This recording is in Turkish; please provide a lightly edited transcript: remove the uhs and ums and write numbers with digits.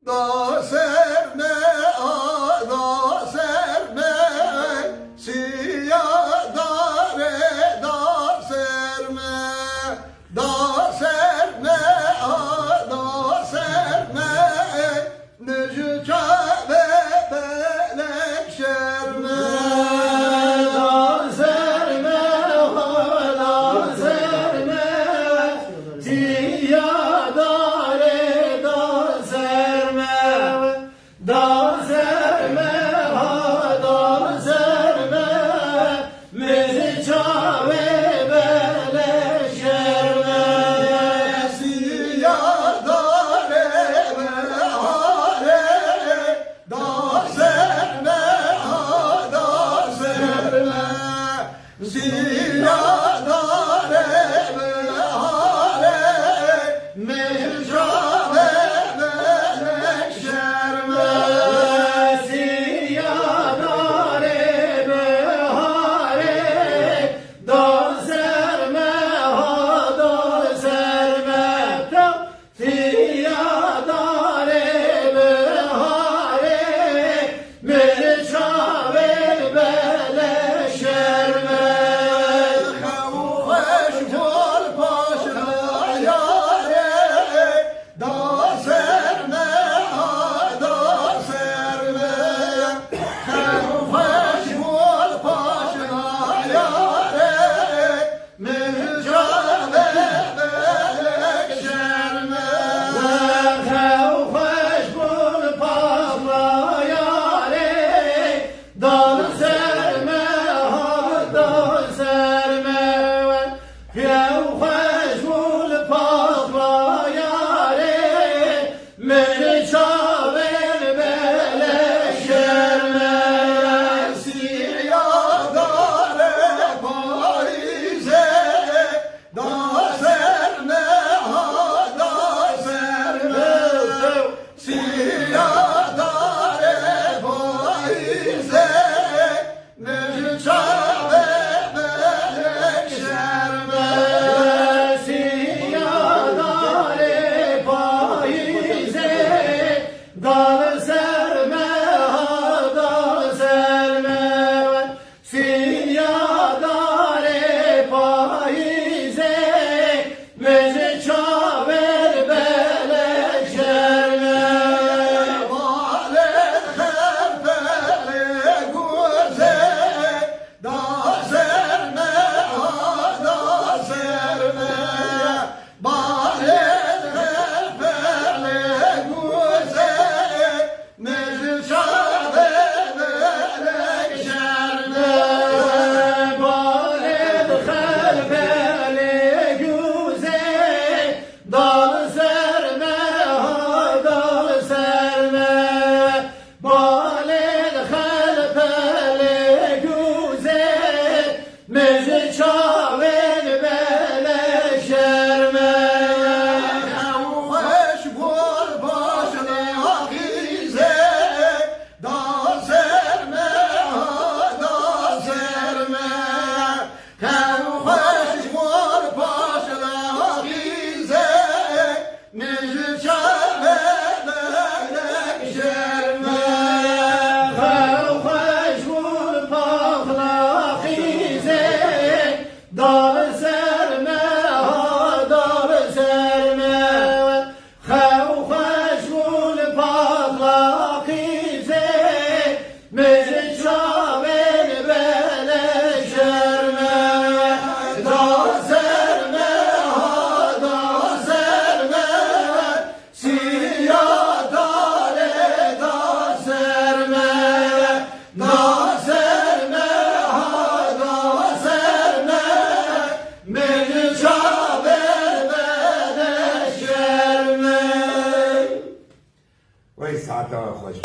Da serme da serme siyah dare da serme da serme da serme necü Kabe belek şerme da serme da serme siyah dare da serme da serme ha da serme mezi çave bele şerme siyah dare ve hare da serme ha da serme siyah dare ve hare mezi çave bele şerme siyah dare ve hare da serme ha da serme siyah dare ve hare mezi çave bele şerme hoş bol paşa yare da serme ha da serme hoş bol paşa yare mezi çave bele şerme hoş bol paşa yare da serme ha da serme hoş bol paşa yare mezi çave bele şerme siyah dare Paris'e da serme ha da serme siyah dare Paris'e mezi çave belek şerme siyah dare Paris'e da serme ha da serme siyah dare Paris'e mezi çave belek şerme balet herpele güze da serme ha da serme balet herpele güze mezi çave belek şerme balet herpele güze da serme ha da serme balet herpele güze mezi çave bele şerme hoş bol başına gize da serme ha da serme hoş bol başına gize mezi çave belek şerme hoş bol başına gize da serme ha da serme hoş bol başına gize mezi çave belek şerme da serme ha da serme siyah dare da serme da serme ha da serme mezi çave belek şerme وای ساعت خوش